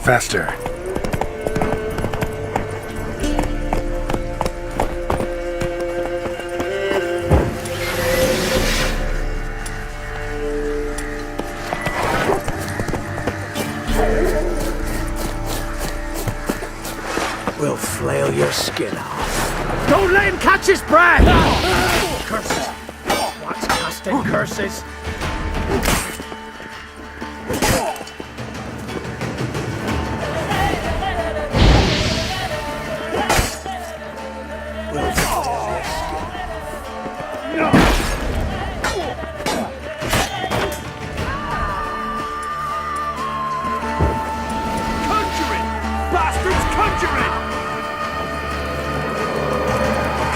Faster. We'll flail your skin off. Don't let him catch his breath! Curses! What's casting curses? We'll flail your skin off. Conjuring! Bastards conjuring!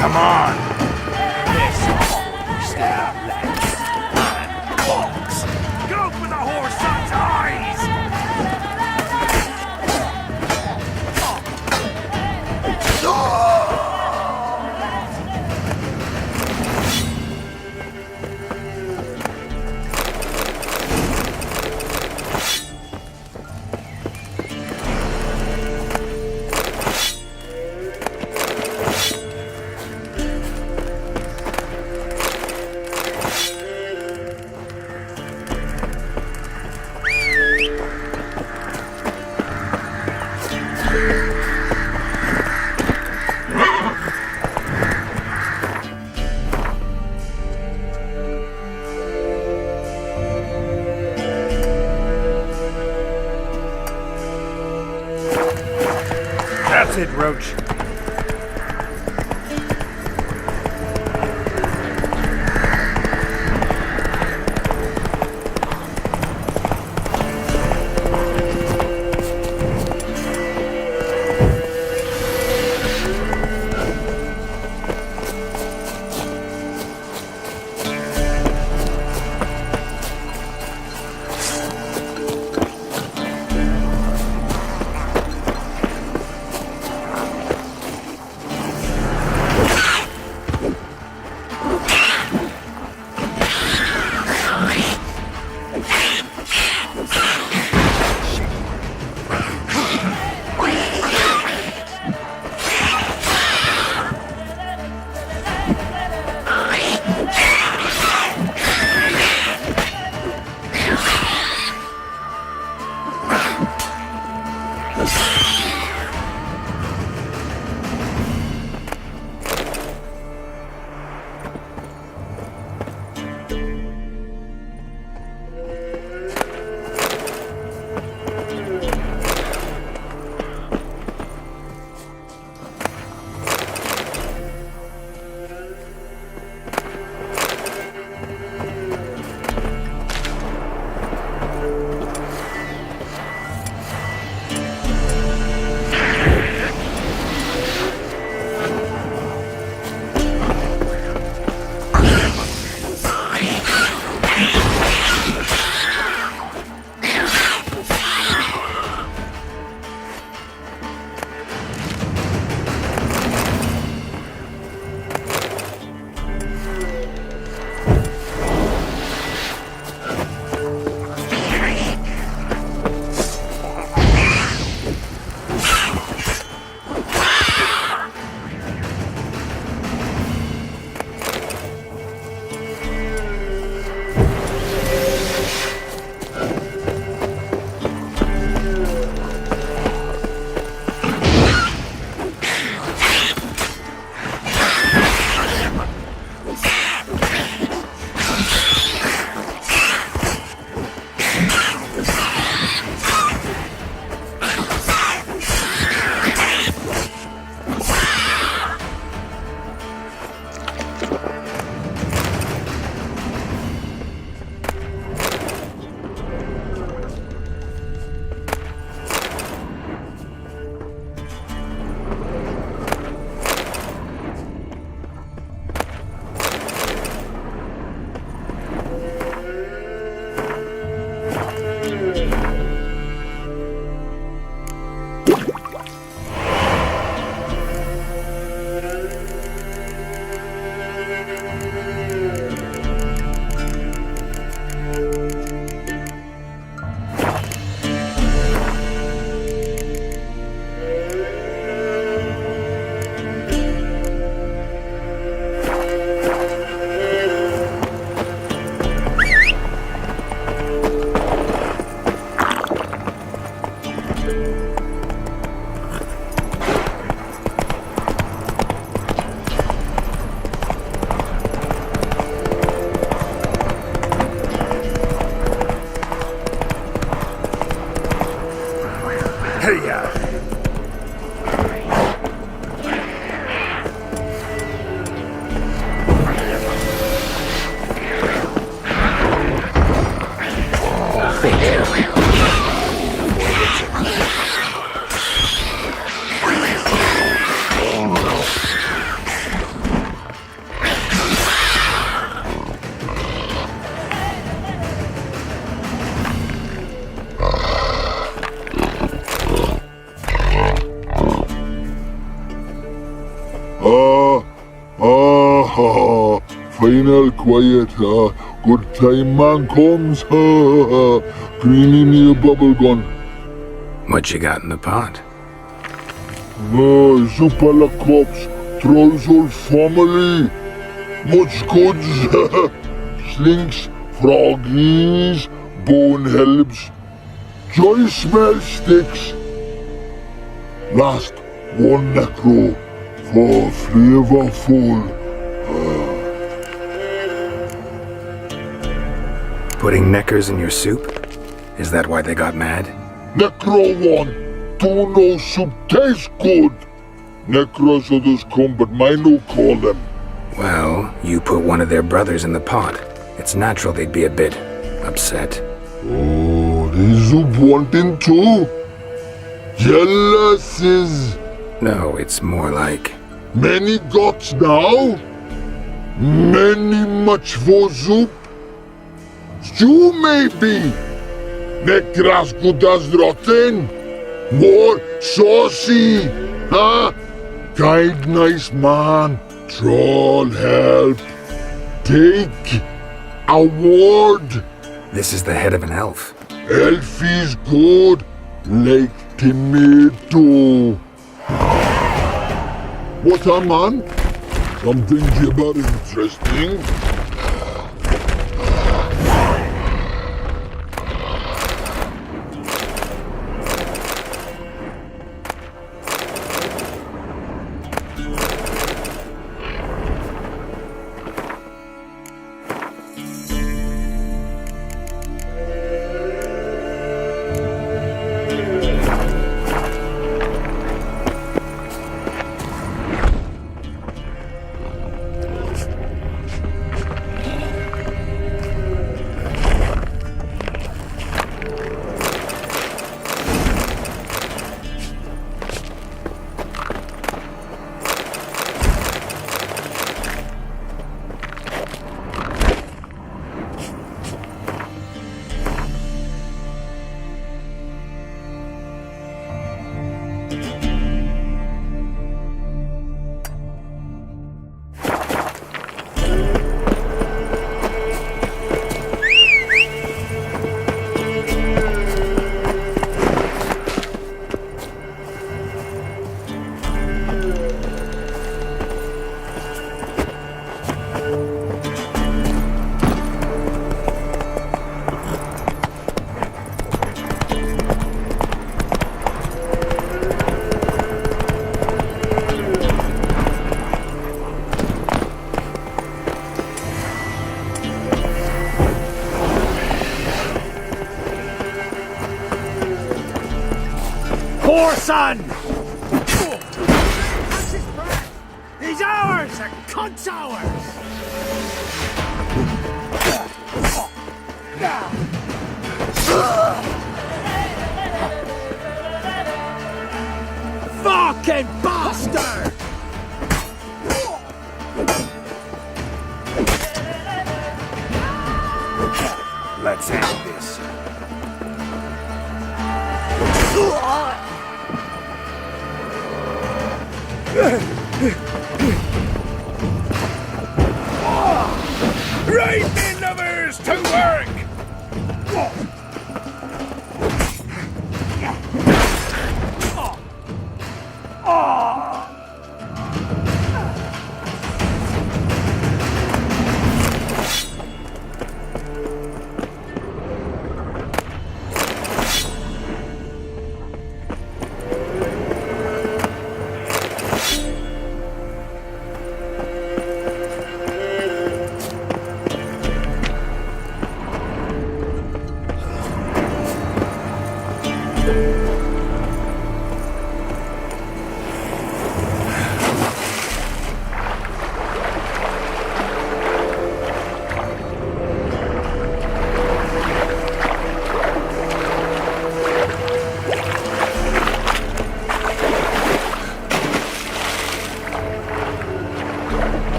Come on! Go for the whoreson's eyes! That's it, Roach. all quiet, good time man comes, Greenie me a bubble gun. What you got in the pot? Soup a la cops, Troll's whole family. Much goods, slinks, froggies, bone helps, joy smell sticks. Last one necro for flavorful. Putting neckers in your soup? Is that why they got mad? Necro one, do no soup taste good. Necros others come, but mine no call them. Well, you put one of their brothers in the pot. It's natural they'd be a bit upset. Oh, they soup wanting too. Jealous is No, it's more like... many gods now. Many much for soup. Stew maybe. Necras good as rotten. More saucy. Huh? Kind nice man. Troll help. Take award. This is the head of an elf. Elf is good. Like tomato. What a man? Something about interesting. Son! He's ours! The cunt's ours! Fucking bastard! Let's end this. Right, men lovers, to work!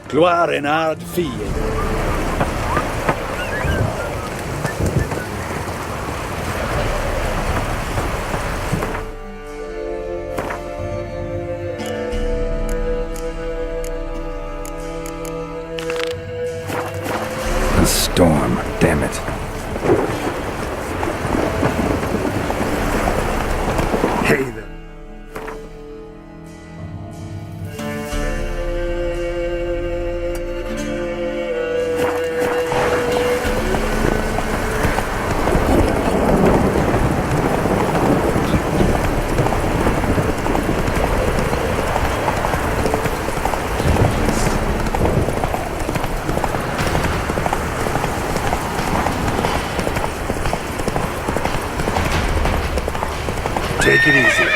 Gloire en ard fie. A storm, damn it. Hey there. Take it easy.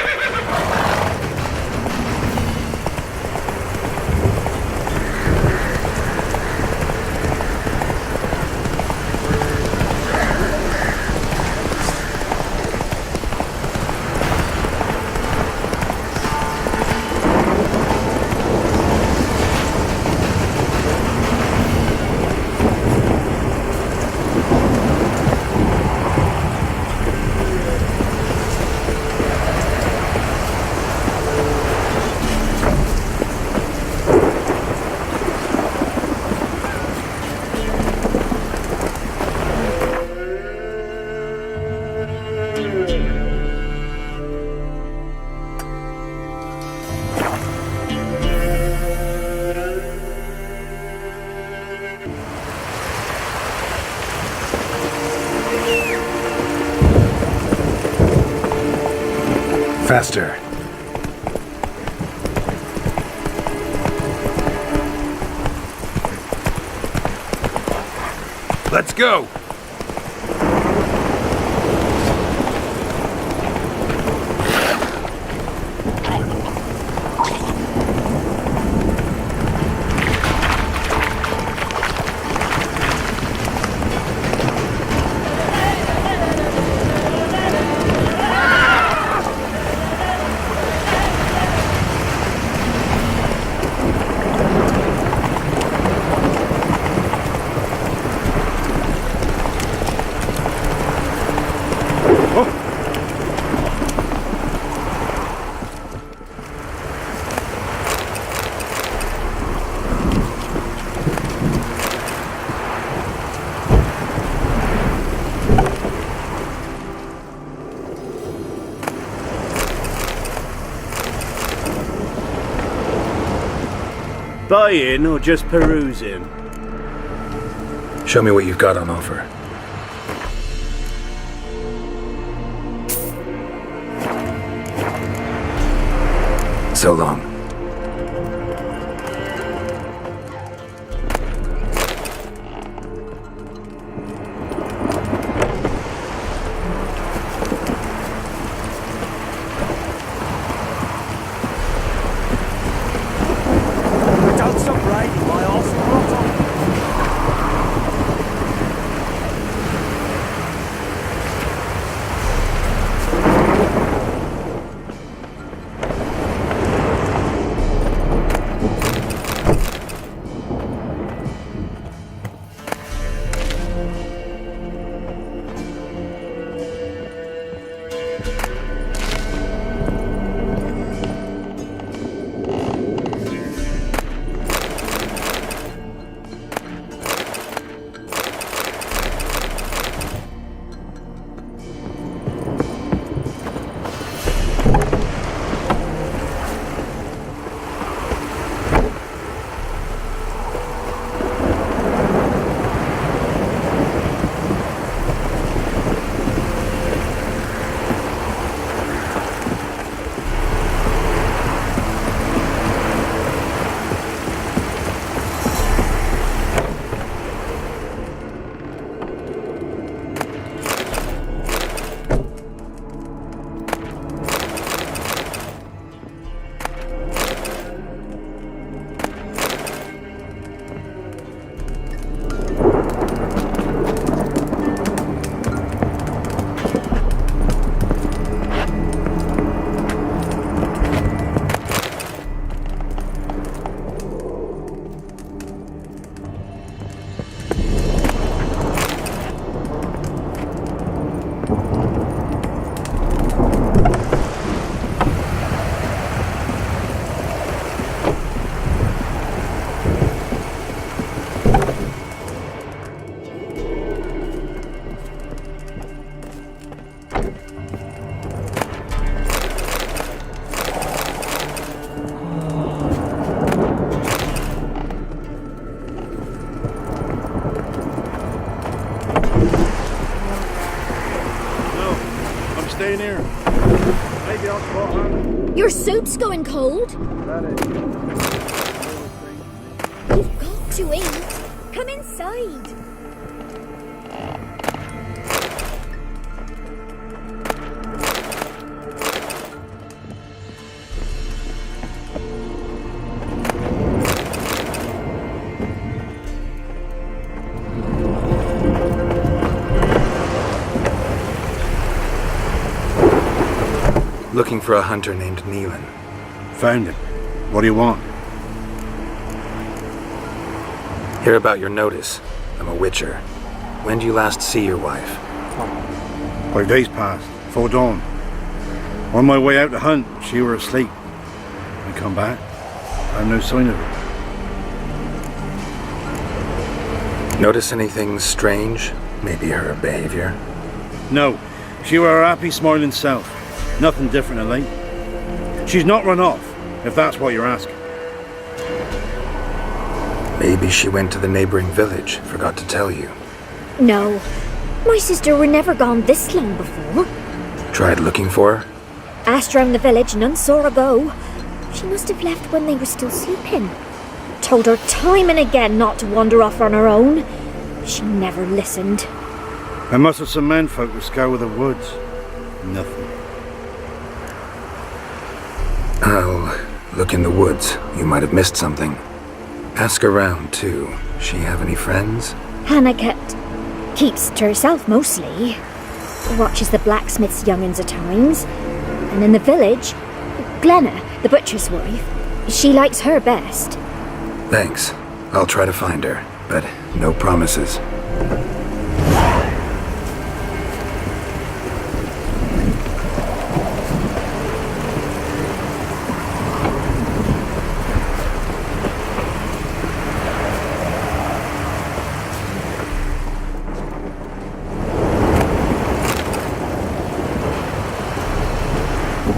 Faster. Let's go! Buying or just perusing? Show me what you've got on offer. So long. Don't stop riding, my horse will rot on. staying here? Maybe I'll spot Hannah. Your soup's going cold. That is. You've got to eat. Come inside. Looking for a hunter named Neelan. Found him. What do you want? Hear about your notice. I'm a witcher. When do you last see your wife? 5 days passed, before dawn. On my way out to hunt, she were asleep. I come back, I have no sign of her. Notice anything strange? Maybe her behavior? No, she were a happy, smiling self. Nothing different of late. She's not run off, if that's what you're asking. Maybe she went to the neighboring village, forgot to tell you. No. My sister were never gone this long before. Tried looking for her? Asked round the village, none saw her go. She must have left when they were still sleeping. Told her time and again not to wander off on her own. She never listened. There must have some menfolk to scour the woods. Nothing. I'll look in the woods. You might have missed something. Ask around, too. She have any friends? Hannah keeps to herself mostly. Watches the blacksmith's young'uns at times. And in the village, Glenna, the butcher's wife, she likes her best. Thanks. I'll try to find her, but no promises.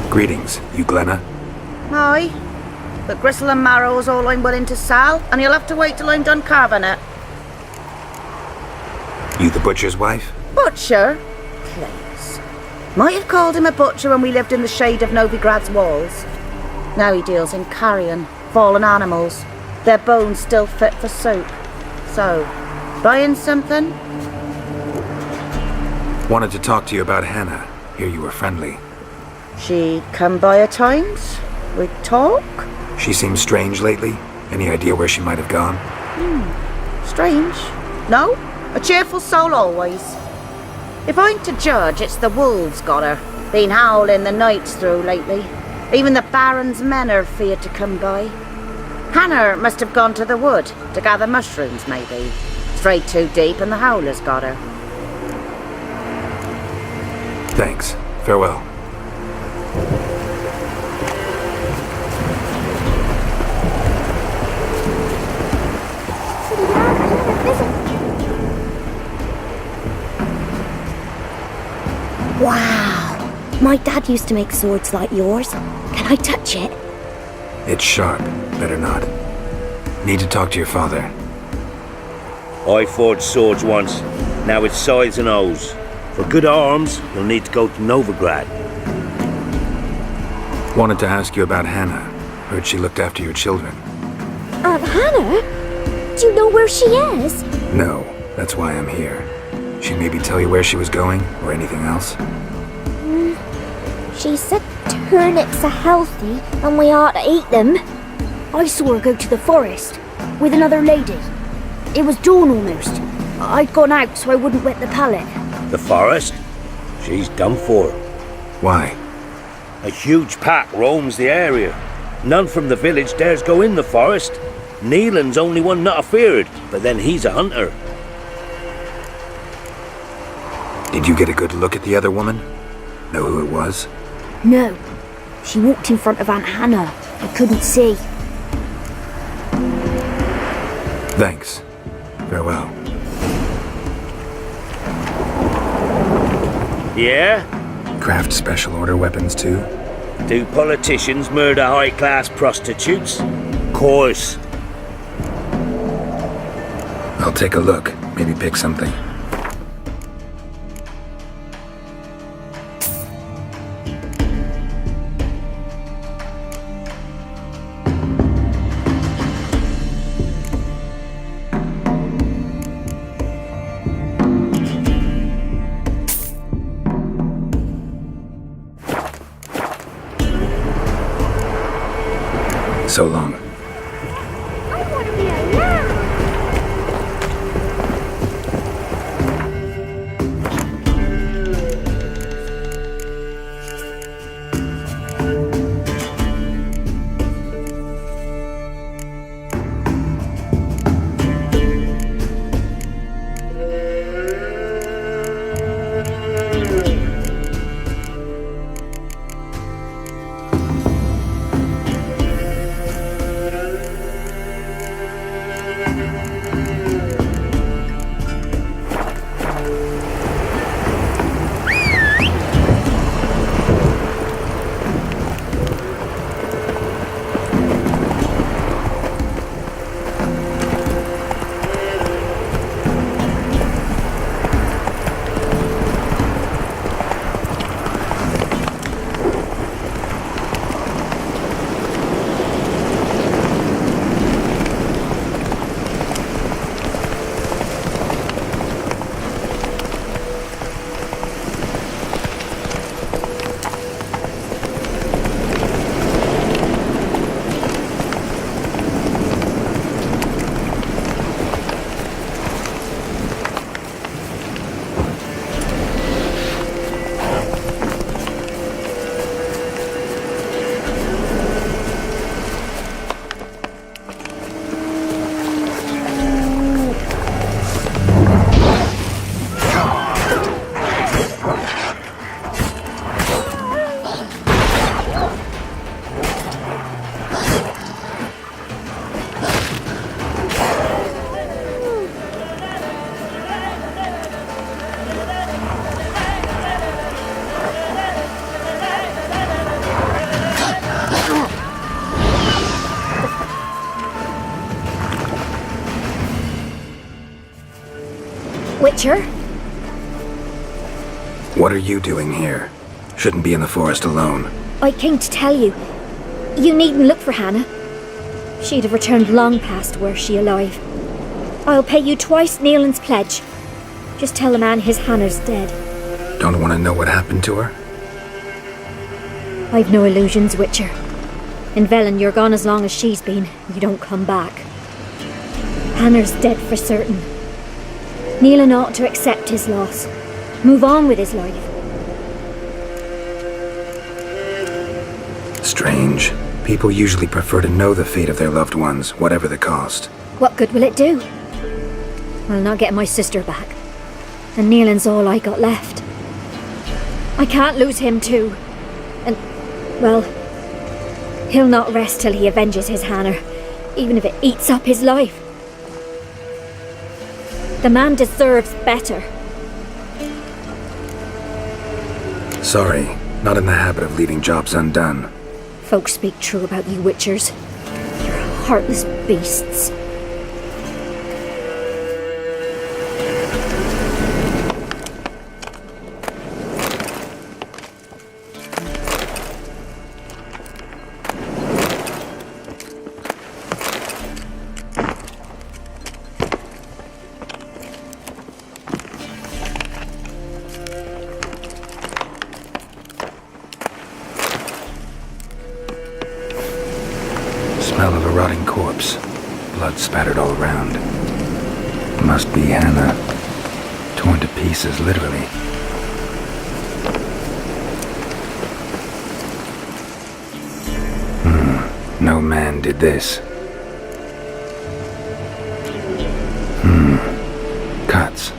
Greetings, you Glenna? Aye. But gristle and marrow's all I'm willing to sell, and you'll have to wait till I'm done carving it. You the butcher's wife? Butcher? Please. Might have called him a butcher when we lived in the shade of Novigrad's walls. Now he deals in carrion, fallen animals. Their bones still fit for soup. So, buying something? Wanted to talk to you about Hannah. Hear you were friendly. She come by at times. We talk. She seems strange lately. Any idea where she might have gone? Strange. No, a cheerful soul always. If I'm to judge, it's the wolves got her. Been howling the nights through lately. Even the Baron's men are feared to come by. Hannah must have gone to the wood to gather mushrooms, maybe. Strayed too deep and the howlers got her. Thanks. Farewell. Wow. My dad used to make swords like yours. Can I touch it? It's sharp. Better not. Need to talk to your father. I forged swords once. Now it's scythes and hoes. For good arms, you'll need to go to Novigrad. Wanted to ask you about Hannah. Heard she looked after your children. Hannah? Do you know where she is? No, that's why I'm here. She maybe tell you where she was going, or anything else? She said turnips are healthy and we ought to eat them. I saw her go to the forest with another lady. It was dawn almost. I'd gone out so I wouldn't wet the pallet. The forest? She's done for. Why? A huge pack roams the area. None from the village dares go in the forest. Neelan's only one not afeared, but then he's a hunter. Did you get a good look at the other woman? Know who it was? No. She walked in front of Aunt Hannah. I couldn't see. Thanks. Farewell. Yeah? Craft special order weapons too? Do politicians murder high-class prostitutes? Course. I'll take a look. Maybe pick something. so long. I want to be a lamb. Witcher? What are you doing here? Shouldn't be in the forest alone. I came to tell you. You needn't look for Hannah. She'd have returned long past were she alive. I'll pay you twice Nealon's pledge. Just tell the man his Hannah's dead. Don't want to know what happened to her? I've no illusions, Witcher. In Velen, you're gone as long as she's been. You don't come back. Hannah's dead for certain. Nealon ought to accept his loss. Move on with his life. Strange. People usually prefer to know the fate of their loved ones, whatever the cost. What good will it do? I'll not get my sister back. And Nealon's all I got left. I can't lose him too. And, well, he'll not rest till he avenges his Hannah, even if it eats up his life. The man deserves better. Sorry, not in the habit of leaving jobs undone. Folks speak true about you Witchers. You're heartless beasts. Smell of a rotting corpse. Blood spattered all around. Must be Hannah. Torn to pieces, literally. No man did this. Cuts.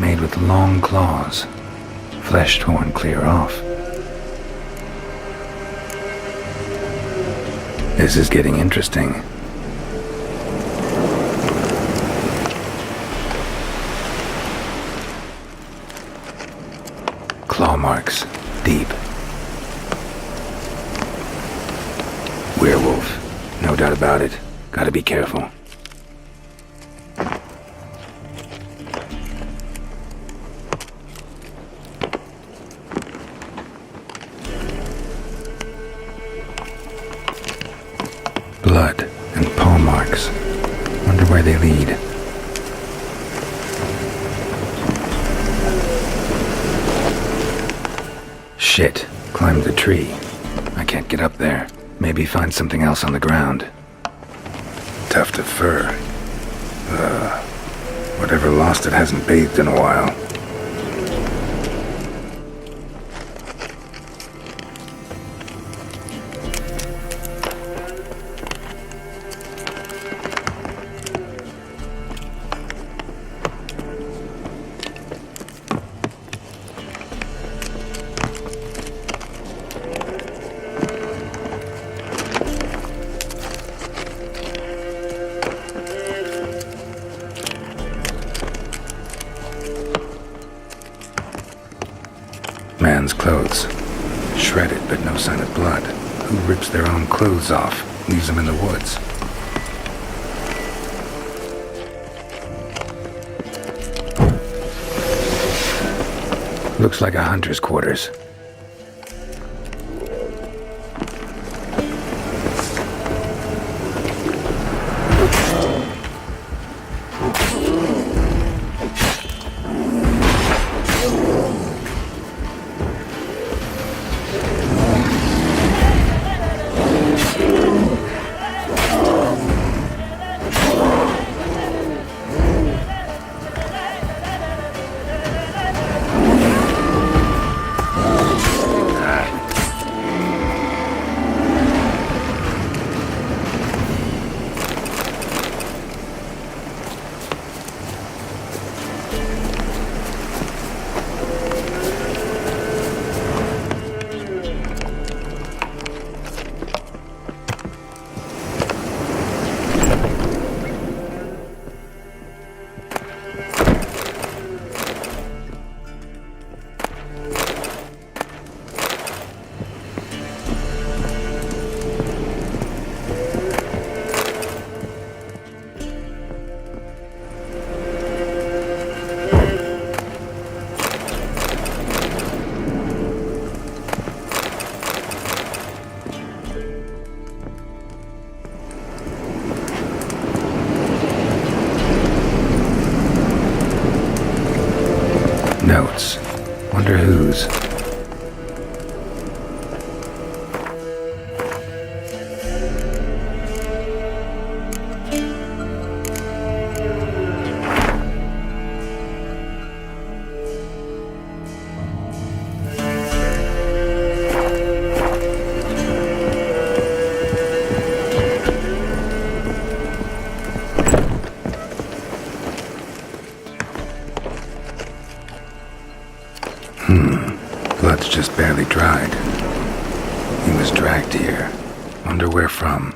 Made with long claws. Flesh torn clear off. This is getting interesting. Claw marks. Deep. Werewolf. No doubt about it. Gotta be careful. Blood and paw marks. Wonder where they lead. Shit. Climbed the tree. I can't get up there. Maybe find something else on the ground. tuft of fur. Whatever lost it hasn't bathed in a while. Man's clothes. Shredded, but no sign of blood. Who rips their own clothes off, leaves them in the woods? Looks like a hunter's quarters. Notes. Wonder whose. Blood's just barely dried. He was dragged here. Wonder where from.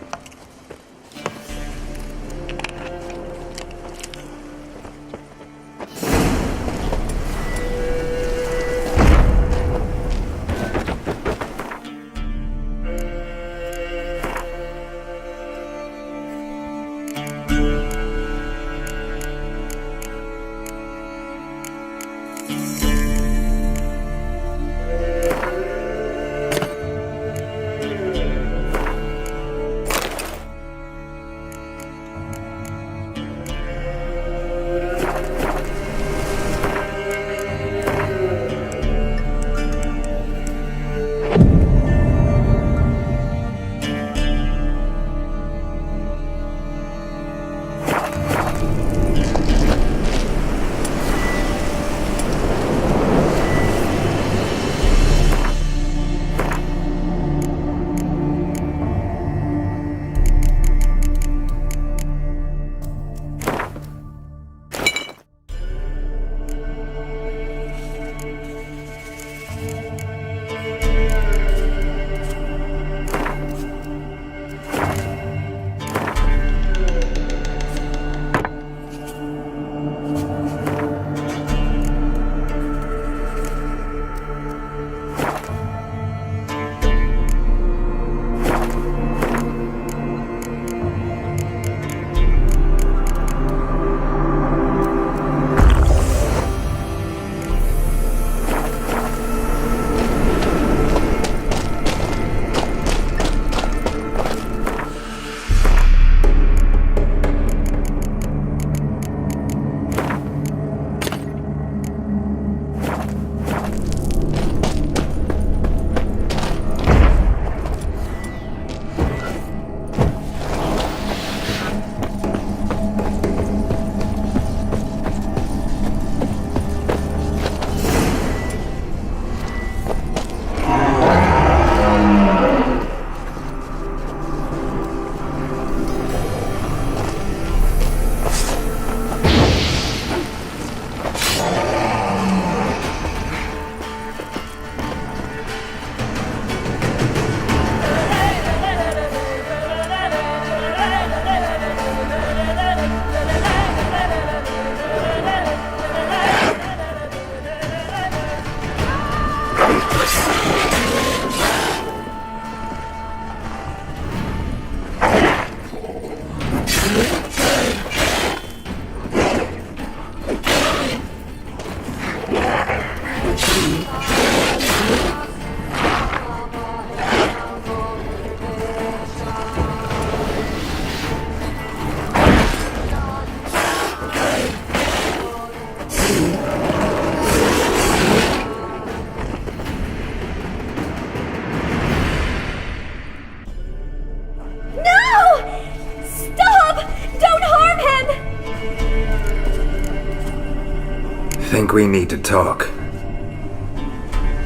We need to talk.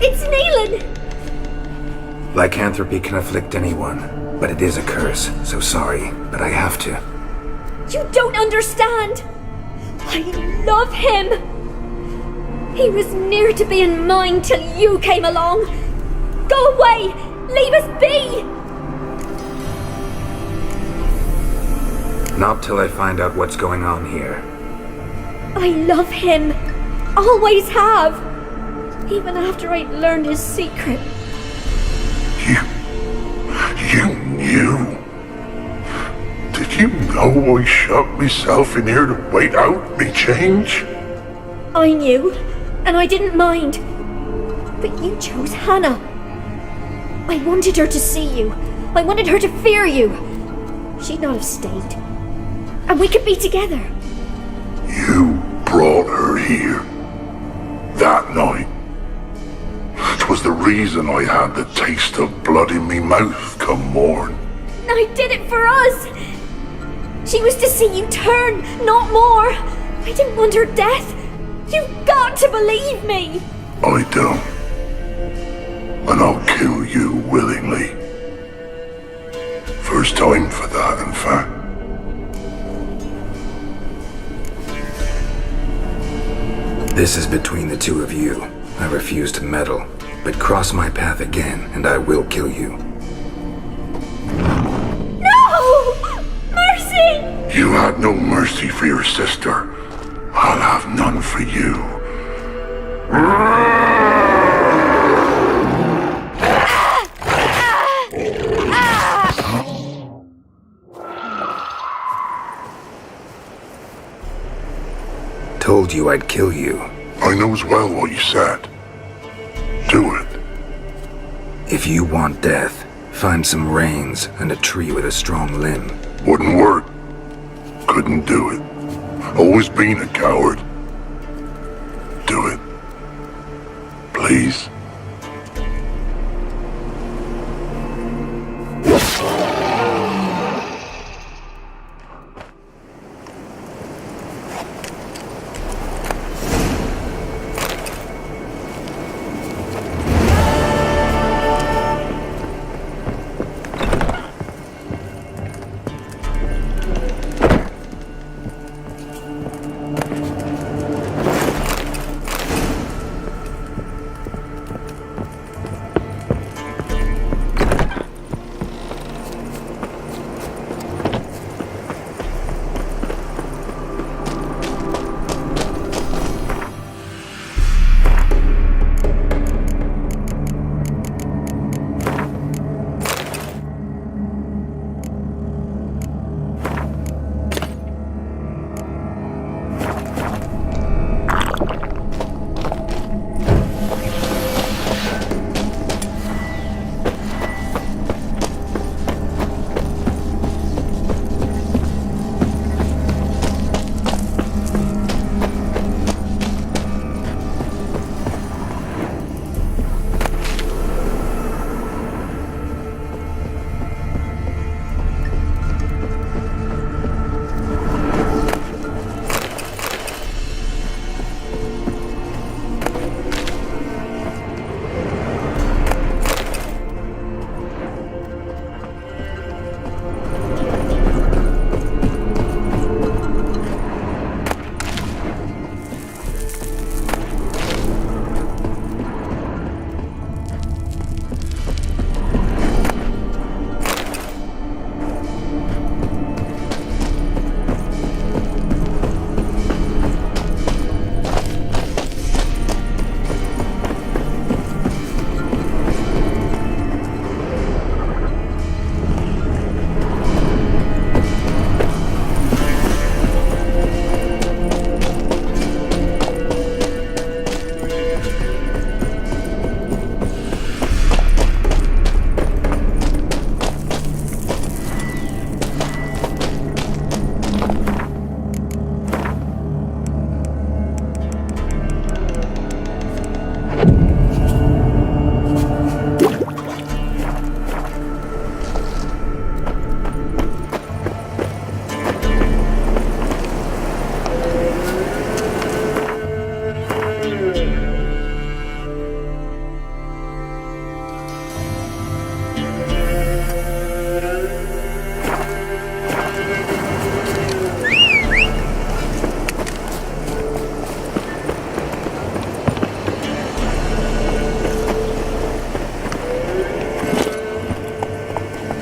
It's Neelan! Lycanthropy can afflict anyone, but it is a curse, so sorry, but I have to. You don't understand! I love him! He was near to being mine till you came along! Go away! Leave us be! Not till I find out what's going on here. I love him! Always have! Even after I'd learned his secret. You knew? Did you know I shut myself in here to wait out me change? I knew, and I didn't mind. But you chose Hannah. I wanted her to see you. I wanted her to fear you. She'd not have stayed. And we could be together. You brought her here. That night. 'Twas the reason I had the taste of blood in me mouth come morn. I did it for us. She was to see you turn, not more. I didn't want her death. You've got to believe me. I don't. And I'll kill you willingly. First time for that, in fact. This is between the two of you. I refuse to meddle, but cross my path again, and I will kill you. No! Mercy! You had no mercy for your sister. I'll have none for you. Told you I'd kill you. I knows well what you said. Do it. If you want death, find some reins and a tree with a strong limb. Wouldn't work. Couldn't do it. Always been a coward. Do it. Please.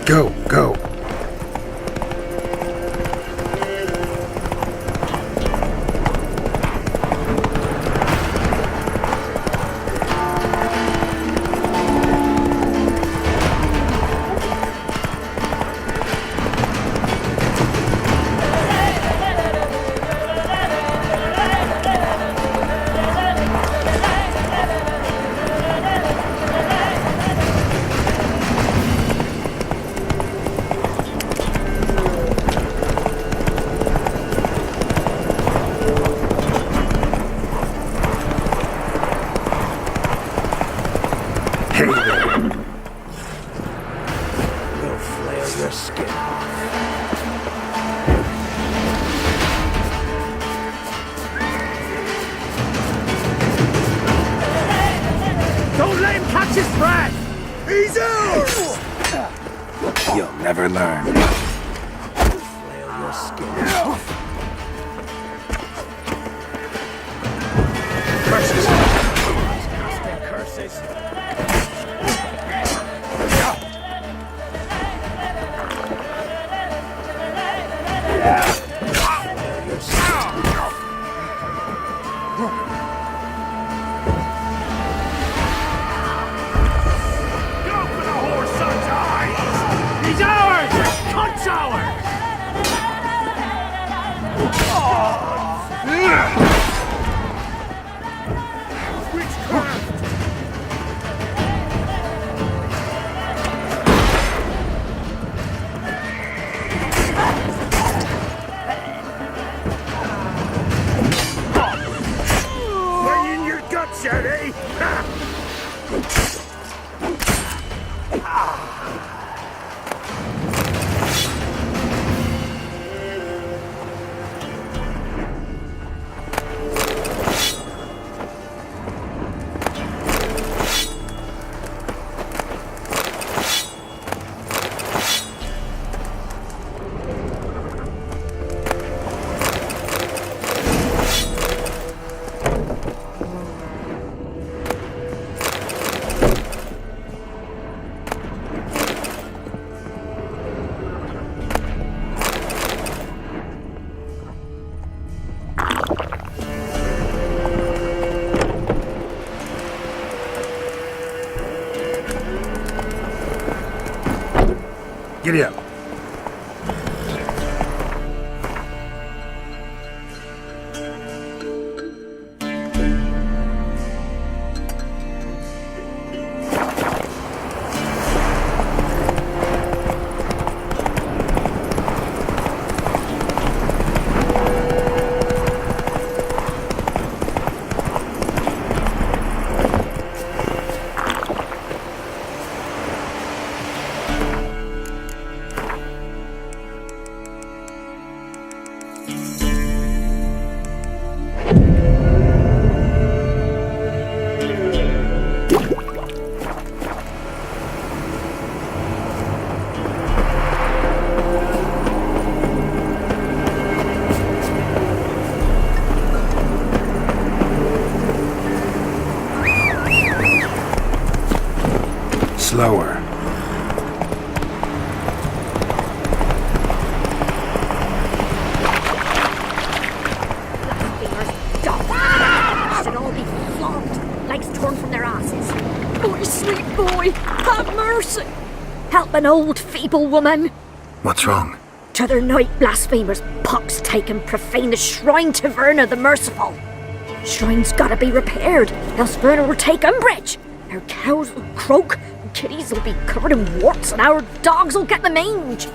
Go, go. Hey there. We'll flail your skin off. Don't let him catch his breath! He's ours! You'll never learn. Flail your skin off. Curses! Casting curses! Go for the horse son's eyes! He's ours! Cunt's ours! Witchcraft! Lay in your guts, Eddie! Giddy up. Slower. Should all be flogged, legs torn from their asses. Boy, sweet boy, have mercy! Help an old feeble woman. What's wrong? T'other night, blasphemers, pox taken, profane the shrine to Verna the Merciful. Shrine's gotta be repaired, else Verna will take umbrage. Our cows will croak, and kitties will be covered in warts, and our dogs will get the mange.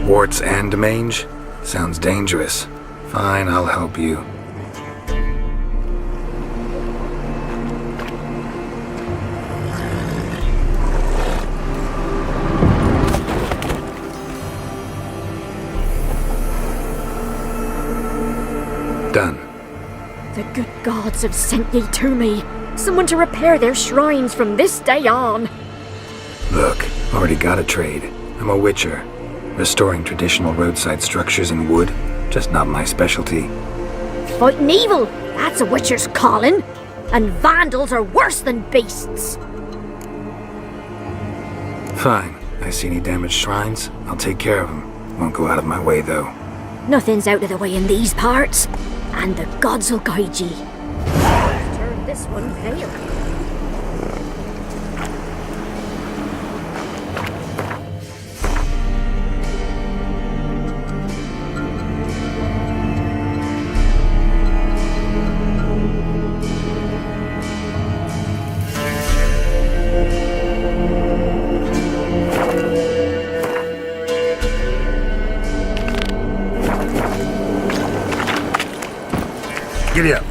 Warts and mange? Sounds dangerous. Fine, I'll help you. Done. The good gods have sent ye to me. Someone to repair their shrines from this day on. Look, already got a trade. I'm a witcher. Restoring traditional roadside structures in wood, just not my specialty. Fighting evil, that's a witcher's calling. And vandals are worse than beasts. Fine. I see any damaged shrines, I'll take care of them. Won't go out of my way, though. Nothing's out of the way in these parts, and the gods will guide ye. Turn this one pale. Giddy up.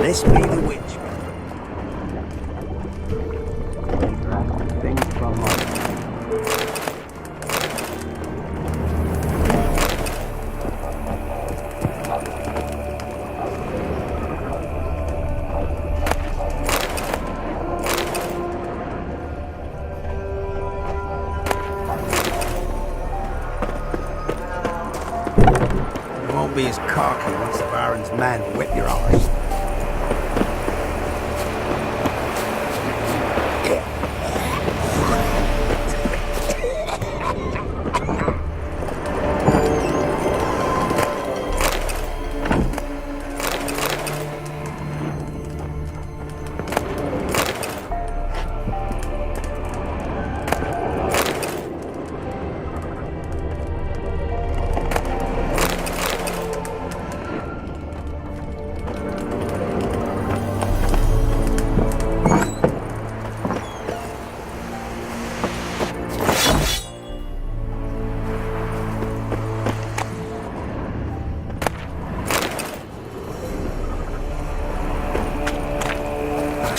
This be the witch. You won't be as cocky once the Baron's men whip your arse.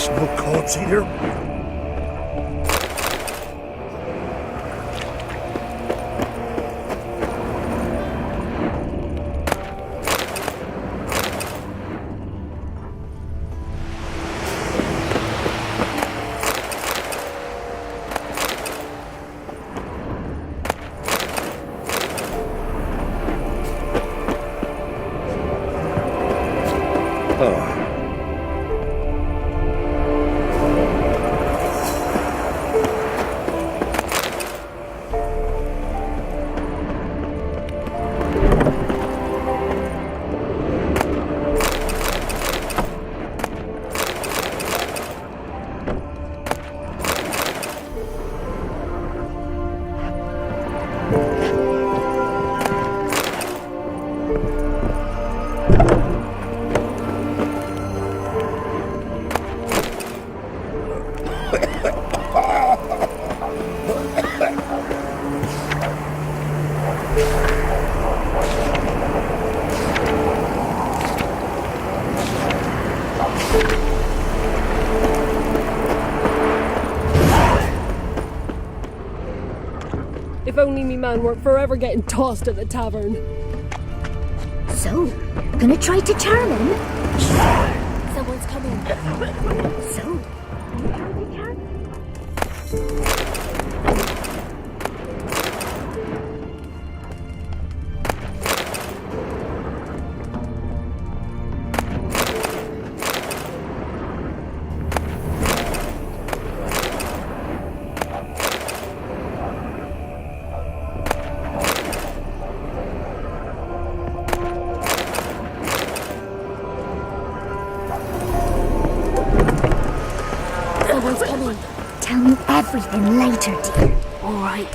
No corpse either. If only me man weren't forever getting tossed at the tavern. So, gonna try to charm him? Someone's coming. So, gonna try to charm him? Someone's coming. Tell me everything later, dear. All right.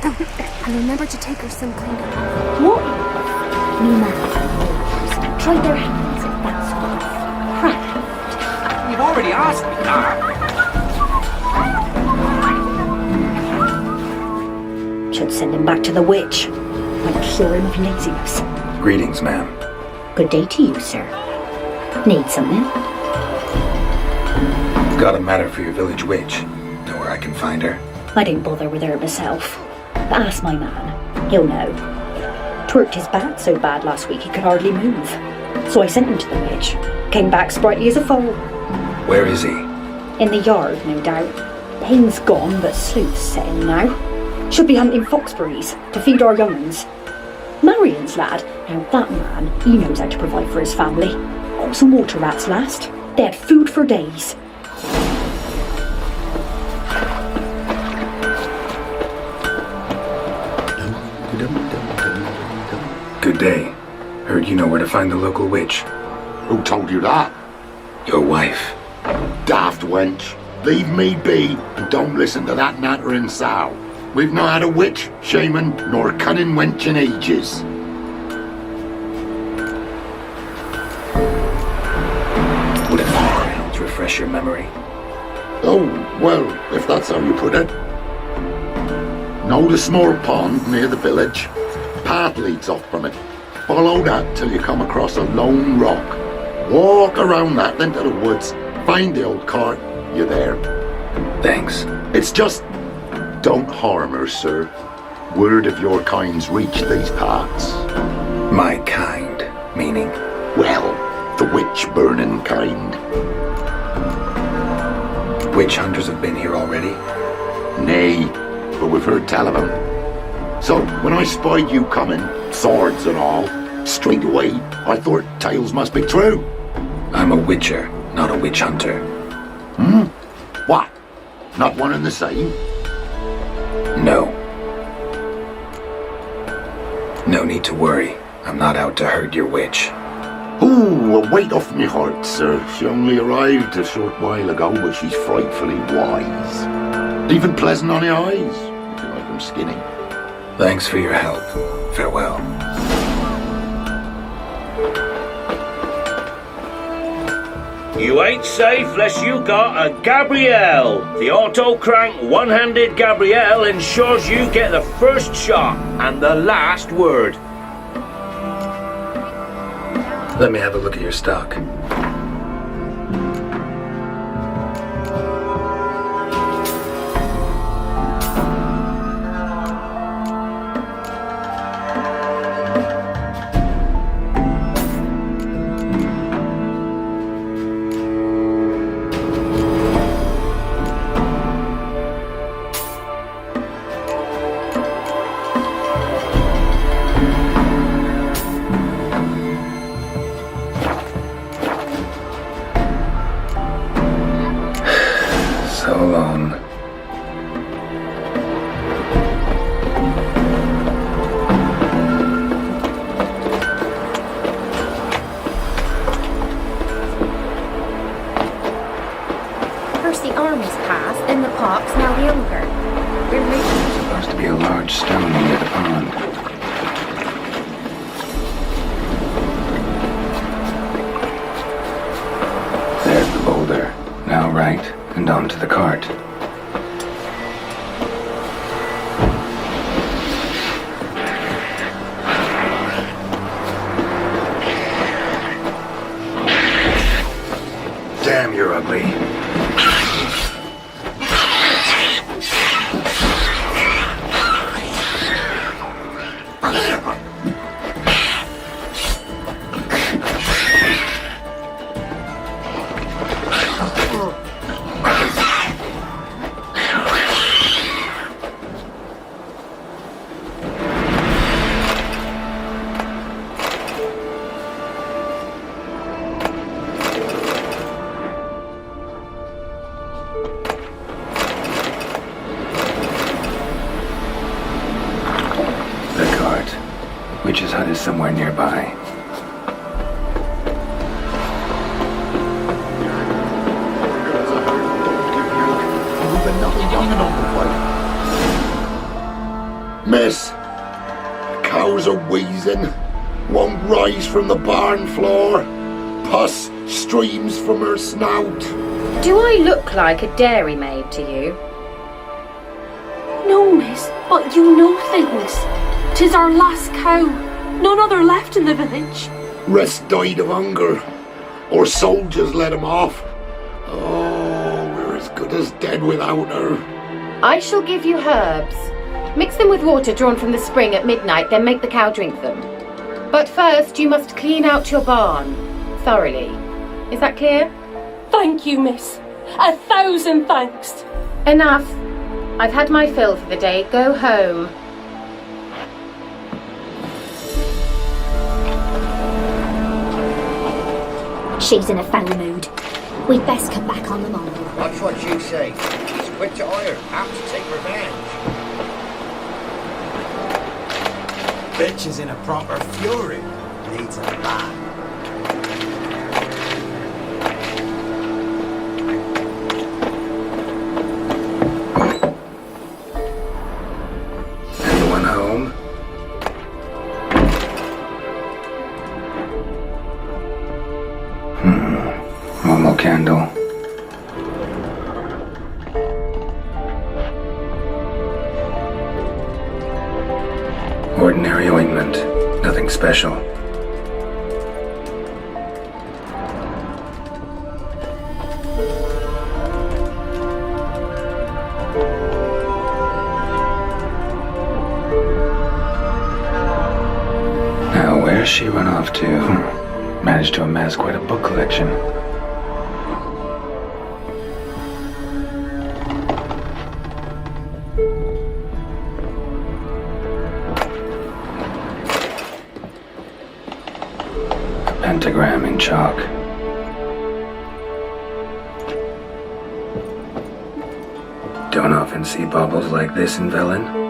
And remember to take her some kind of... What if me man tried their hands at that sort of craft? You've already asked me that. Should send him back to the witch and cure him of laziness. Greetings, ma'am. Good day to you, sir. Need something? Got a matter for your village witch. Know where I can find her? I didn't bother with her myself. But ask my man. He'll know. Twerked his back so bad last week he could hardly move. So I sent him to the witch. Came back sprightly as a foal. Where is he? In the yard, no doubt. Pain's gone, but sleuth's setting now. Should be hunting foxberries to feed our young'uns. Marion's lad. Now that man, he knows how to provide for his family. Got some water rats last. They had food for days. Good day. Heard you know where to find the local witch. Who told you that? Your wife. Daft wench. Leave me be and don't listen to that nattering sow. We've not had a witch, shaman, nor cunning wench in ages. Would a fire help refresh your memory? Oh, well, if that's how you put it. Know the small pond near the village? Path leads off from it. Follow that till you come across a lone rock. Walk around that into the woods. Find the old cart. You're there. Thanks. It's just... don't harm her, sir. Word of your kind's reached these parts. My kind, meaning? Well, the witch-burning kind. Witch hunters have been here already? Nay, but we've heard tell of them. So, when I spied you coming, swords and all, straight away, I thought tales must be true. I'm a witcher, not a witch hunter. What? Not one and the same? No. No need to worry. I'm not out to hurt your witch. Ooh, a weight off me heart, sir. She only arrived a short while ago, but she's frightfully wise. Even pleasant on the eyes, if you like them skinny. Thanks for your help. Farewell. You ain't safe unless you got a Gabrielle. The auto-crank one-handed Gabrielle ensures you get the first shot and the last word. Let me have a look at your stock. So long. First the armies passed, then the pox, now the ogre. Supposed to be a large stone near the pond. There's the boulder. Now right, and onto the cart. Damn, you're ugly. Witch's hut is somewhere nearby. Miss, the cows are wheezing, won't rise from the barn floor. Pus streams from her snout. Do I look like a dairymaid to you? No, miss, but you know things. 'Tis our last cow. None other left in the village. Rest died of hunger, or soldiers let him off. Oh, we're as good as dead without her. I shall give you herbs. Mix them with water drawn from the spring at midnight, then make the cow drink them. But first, you must clean out your barn thoroughly. Is that clear? Thank you, miss. 1,000 thanks. Enough. I've had my fill for the day. Go home. She's in a foul mood. We'd best come back on the morrow. That's what you say. She's quick to ire, apt to take revenge. Bitch is in a proper fury. Needs a bath. Anyone home? One more candle. Ordinary ointment. Nothing special. Now, where's she run off to? Managed to amass quite a book collection. Pentagram in chalk. Don't often see baubles like this in Velen.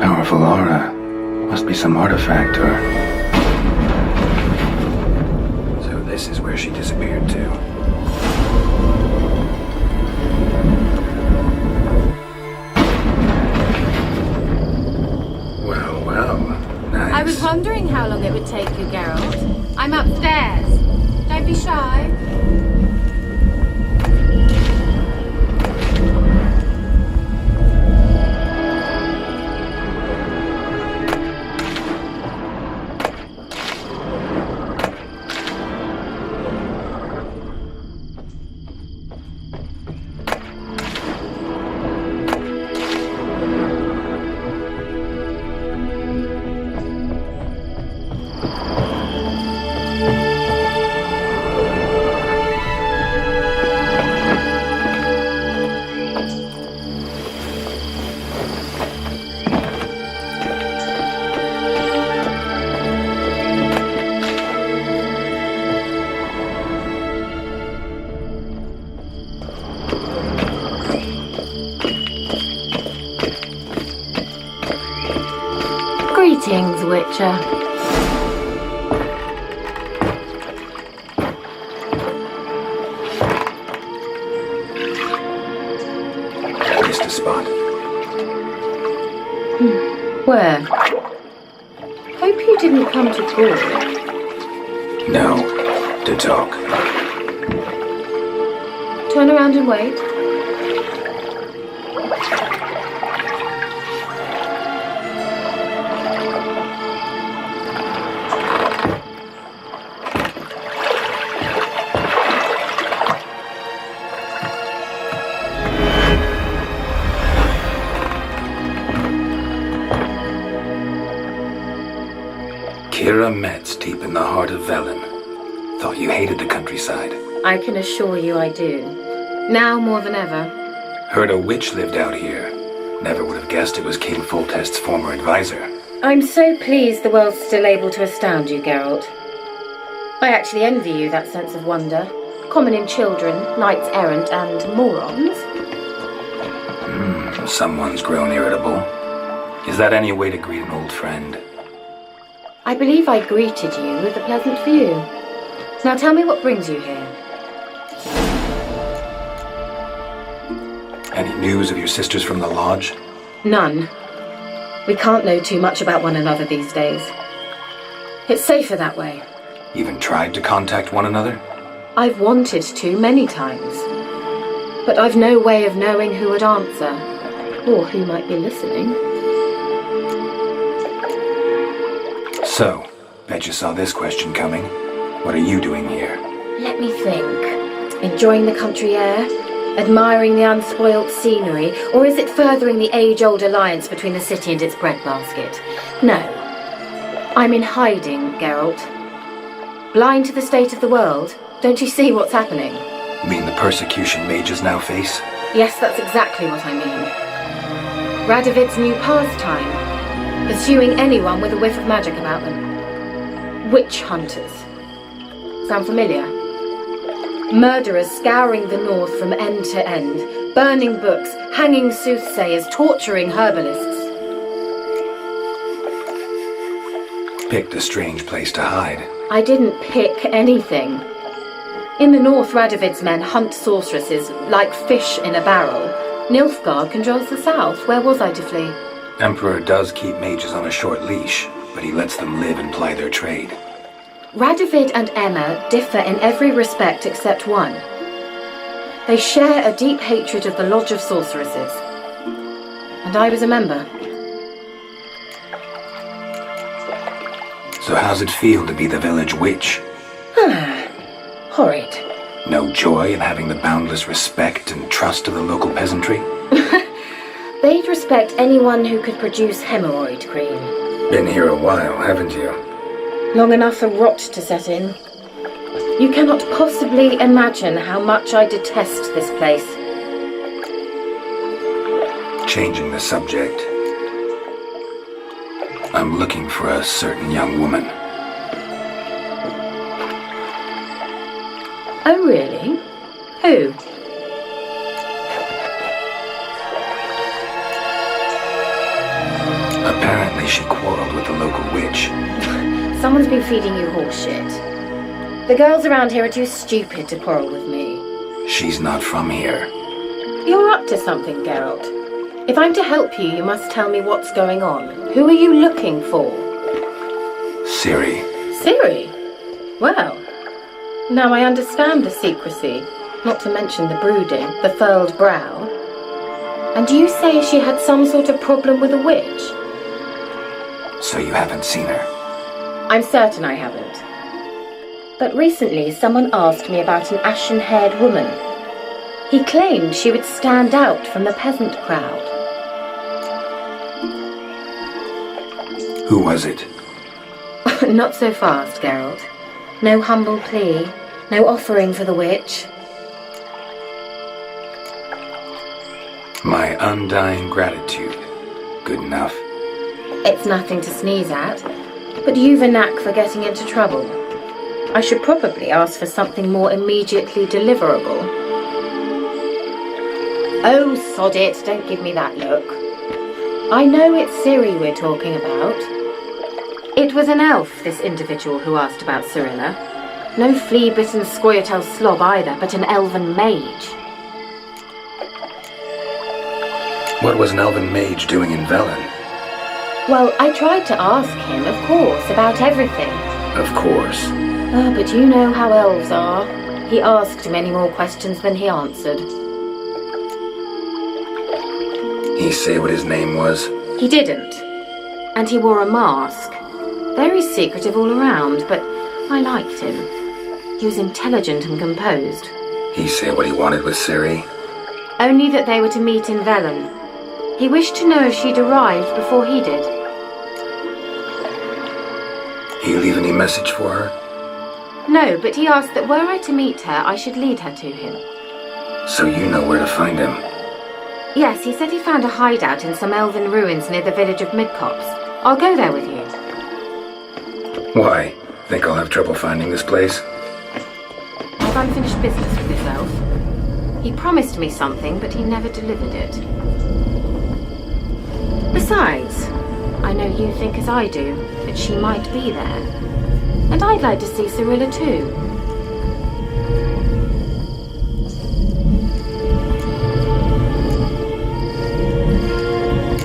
Powerful aura. Must be some artifact or... So this is where she disappeared to. Well, nice. I was wondering how long it would take you, Geralt. I'm upstairs. Don't be shy. Greetings, Witcher. Missed a spot. Where? Hope you didn't come to talk. No, to talk. Turn around and wait. Kira Metz, deep in the heart of Velen. Thought you hated the countryside. I can assure you I do. Now more than ever. Heard a witch lived out here. Never would have guessed it was King Foltest's former advisor. I'm so pleased the world's still able to astound you, Geralt. I actually envy you that sense of wonder. Common in children, knights errant, and morons. Someone's grown irritable. Is that any way to greet an old friend? I believe I greeted you with a pleasant view. Now tell me what brings you here. Any news of your sisters from the lodge? None. We can't know too much about one another these days. It's safer that way. Even tried to contact one another? I've wanted to many times. But I've no way of knowing who would answer, or who might be listening. So, bet you saw this question coming. What are you doing here? Let me think. Enjoying the country air? Admiring the unspoilt scenery? Or is it furthering the age-old alliance between the city and its breadbasket? No. I'm in hiding, Geralt. Blind to the state of the world? Don't you see what's happening? Mean the persecution mages now face? Yes, that's exactly what I mean. Radovid's new pastime. Pursuing anyone with a whiff of magic about them. Witch hunters. Sound familiar? Murderers scouring the north from end to end, burning books, hanging soothsayers, torturing herbalists. Picked a strange place to hide. I didn't pick anything. In the north, Radovid's men hunt sorceresses like fish in a barrel. Nilfgaard controls the south. Where was I to flee? Emperor does keep mages on a short leash, but he lets them live and ply their trade. Radovid and Emma differ in every respect except one. They share a deep hatred of the Lodge of Sorceresses. And I was a member. So how's it feel to be the village witch? Horrid. No joy in having the boundless respect and trust of the local peasantry? They'd respect anyone who could produce hemorrhoid cream. Been here a while, haven't you? Long enough for rot to set in. You cannot possibly imagine how much I detest this place. Changing the subject. I'm looking for a certain young woman. Oh, really? Who? Apparently she quarreled with the local witch. Someone's been feeding you horseshit. The girls around here are too stupid to quarrel with me. She's not from here. You're up to something, Geralt. If I'm to help you, you must tell me what's going on. Who are you looking for? Ciri. Ciri? Well, now I understand the secrecy, not to mention the brooding, the furled brow. And you say she had some sort of problem with a witch? So you haven't seen her? I'm certain I haven't. But recently someone asked me about an ashen-haired woman. He claimed she would stand out from the peasant crowd. Who was it? Not so fast, Geralt. No humble plea, no offering for the witch. My undying gratitude. Good enough. It's nothing to sneeze at, but you've a knack for getting into trouble. I should probably ask for something more immediately deliverable. Oh, sod it, don't give me that look. I know it's Ciri we're talking about. It was an elf, this individual who asked about Cirilla. No flea-bitten Scoia'tael slob either, but an elven mage. What was an elven mage doing in Velen? Well, I tried to ask him, of course, about everything. Of course. Oh, but you know how elves are. He asked many more questions than he answered. He say what his name was? He didn't. And he wore a mask. Very secretive all around, but I liked him. He was intelligent and composed. He say what he wanted with Ciri? Only that they were to meet in Velen. He wished to know if she'd arrived before he did. He leave any message for her? No, but he asked that were I to meet her, I should lead her to him. So you know where to find him. Yes, he said he found a hideout in some elven ruins near the village of Midcopse. I'll go there with you. Why? Think I'll have trouble finding this place? I've unfinished business with this elf. He promised me something, but he never delivered it. Besides, I know you think as I do, that she might be there. And I'd like to see Cyrilla too.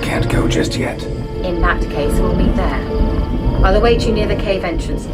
Can't go just yet. In that case, we'll meet there. I'll await you near the cave entrance.